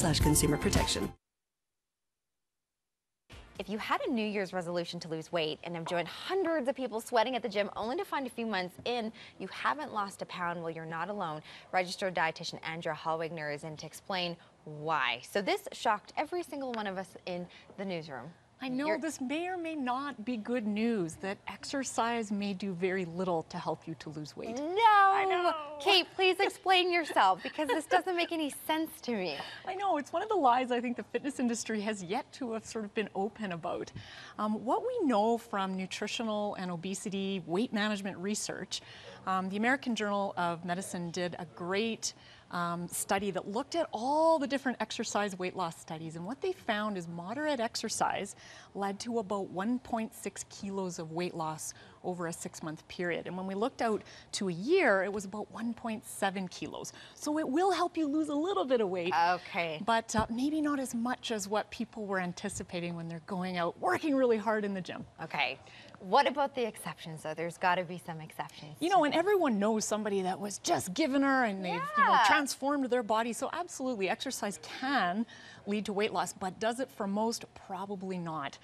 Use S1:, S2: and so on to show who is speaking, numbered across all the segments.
S1: gov/consumerprotection.
S2: If you had a New Year's resolution to lose weight and have joined hundreds of people sweating at the gym only to find a few months in you haven't lost a pound, well, you're not alone. Registered dietitian Andrea Holwegner is in to explain why. So this shocked every single one of us in the newsroom.
S3: I know this may or may not be good news, that exercise may do very little to help you to lose weight.
S2: No!
S3: I know.
S2: Kate, please explain yourself, because this doesn't make any sense to me.
S3: I know, it's one of the lies I think the fitness industry has yet to have sort of been open about. What we know from nutritional and obesity weight management research, the American Journal of Medicine did a great study that looked at all the different exercise weight loss studies, and what they found is moderate exercise led to about 1.6 kilos of weight loss over a 6-month period. And when we looked out to a year, it was about 1.7 kilos. So it will help you lose a little bit of weight.
S2: Okay.
S3: But maybe not as much as what people were anticipating when they're going out working really hard in the gym.
S2: Okay. What about the exceptions, though? There's got to be some exceptions.
S3: You know, and everyone knows somebody that was just giving her and they've transformed their body. So absolutely, exercise can lead to weight loss, but does it for most? Probably not.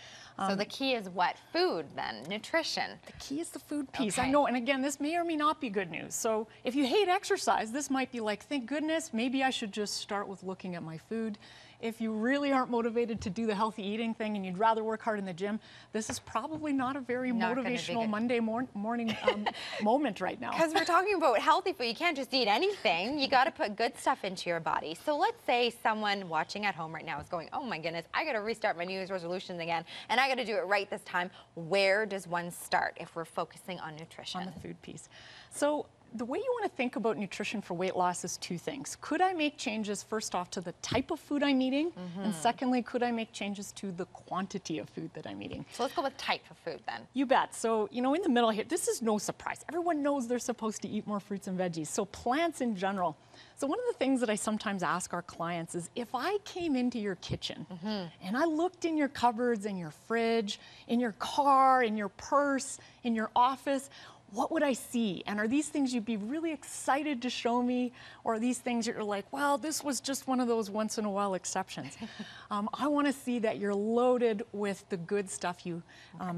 S2: So the key is what? Food, then? Nutrition?
S3: The key is the food piece.
S2: Okay.
S3: I know, and again, this may or may not be good news. So if you hate exercise, this might be like, thank goodness, maybe I should just start with looking at my food. If you really aren't motivated to do the healthy eating thing and you'd rather work hard in the gym, this is probably not a very motivational Monday morning moment right now.
S2: Because we're talking about healthy food. You can't just eat anything. You got to put good stuff into your body. So let's say someone watching at home right now is going, oh my goodness, I got to restart my New Year's resolutions again, and I got to do it right this time. Where does one start if we're focusing on nutrition?
S3: On the food piece. So the way you want to think about nutrition for weight loss is two things. Could I make changes, first off, to the type of food I'm eating? And secondly, could I make changes to the quantity of food that I'm eating?
S2: So let's go with type of food then.
S3: You bet. So, you know, in the middle here, this is no surprise. Everyone knows they're supposed to eat more fruits and veggies. So plants in general. So one of the things that I sometimes ask our clients is, if I came into your kitchen and I looked in your cupboards, in your fridge, in your car, in your purse, in your office, what would I see? And are these things you'd be really excited to show me? Or are these things that you're like, well, this was just one of those once in a while exceptions? I want to see that you're loaded with the good stuff you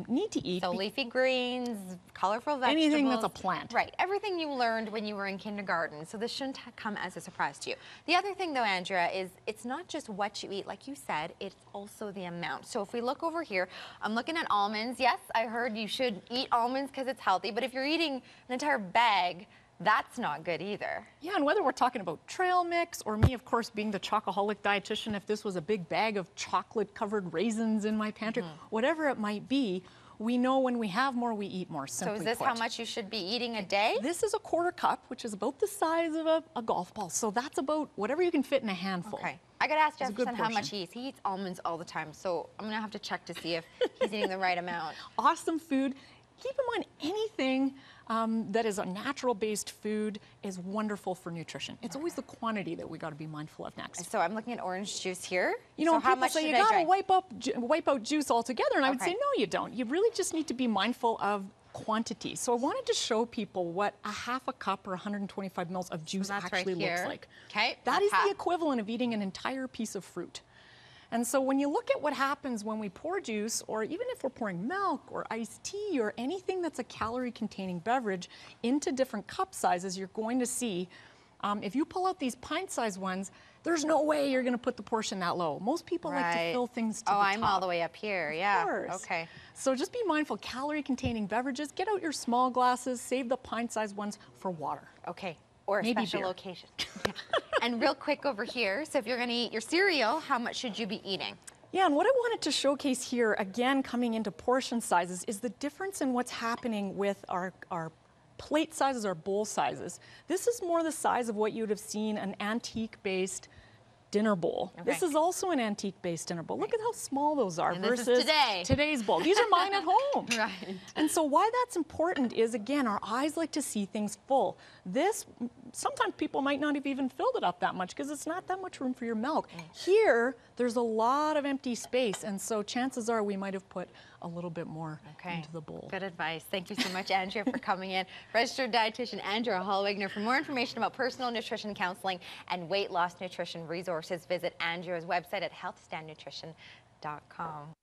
S3: need to eat.
S2: So leafy greens, colorful vegetables.
S3: Anything that's a plant.
S2: Right. Everything you learned when you were in kindergarten. So this shouldn't come as a surprise to you. The other thing, though, Andrea, is it's not just what you eat. Like you said, it's also the amount. So if we look over here, I'm looking at almonds. Yes, I heard you should eat almonds because it's healthy. But if you're eating an entire bag, that's not good either. Yeah,
S3: and whether we're talking about trail mix or me, of course, being the chocoholic dietitian, if this was a big bag of chocolate-covered raisins in my pantry, whatever it might be, we know when we have more, we eat more, simply
S2: So is this
S3: put.
S2: how much you should be eating a day?
S3: This is a quarter cup, which is about the size of a golf ball. So that's about whatever you can fit in a handful.
S2: Okay. I got to ask Jefferson how much he eats. He eats almonds all the time, so I'm going to have to check to see if he's eating the right amount.
S3: Awesome food. Keep in mind, anything that is a natural-based food is wonderful for nutrition. It's always the quantity that we got to be mindful of next.
S2: So I'm looking at orange juice here.
S3: You know,
S2: so how much
S3: say
S2: should
S3: you
S2: I
S3: got
S2: drink?
S3: to wipe out juice altogether, and I would say no, you don't. You really just need to be mindful of quantity. So I wanted to show people what a half a cup or 125 mils of juice actually looks like.
S2: Okay.
S3: That is the equivalent of eating an entire piece of fruit. And so when you look at what happens when we pour juice, or even if we're pouring milk or iced tea or anything that's a calorie-containing beverage into different cup sizes, you're going to see, if you pull out these pint-sized ones, there's no way you're going to put the portion that low. Most people like to fill things to the top.
S2: Oh, I'm all the way up here, yeah.
S3: Of course.
S2: Okay.
S3: So just be mindful, calorie-containing beverages, get out your small glasses, save the pint-sized ones for water.
S2: Okay. Or a
S3: Maybe
S2: special
S3: beer.
S2: Location. And real quick over here, so if you're going to eat your cereal, how much should you be eating?
S3: Yeah, and what I wanted to showcase here, again, coming into portion sizes, is the difference in what's happening with our plate sizes, our bowl sizes. This is more the size of what you would have seen an antique-based dinner bowl. Okay. This is also an antique-based dinner bowl. Look at how small those are versus today's bowl. These are mine at home.
S2: Right.
S3: And so why that's important is, again, our eyes like to see things full. This sometimes people might not have even filled it up that much because it's not that much room for your milk. Here, there's a lot of empty space, and so chances are we might have put a little bit more into the bowl.
S2: Good advice. Thank you so much, Andrea, for coming in. Registered dietitian Andrea Holwegner. For more information about personal nutrition counseling and weight loss nutrition resources, visit Andrea's website at healthstandnutrition.com.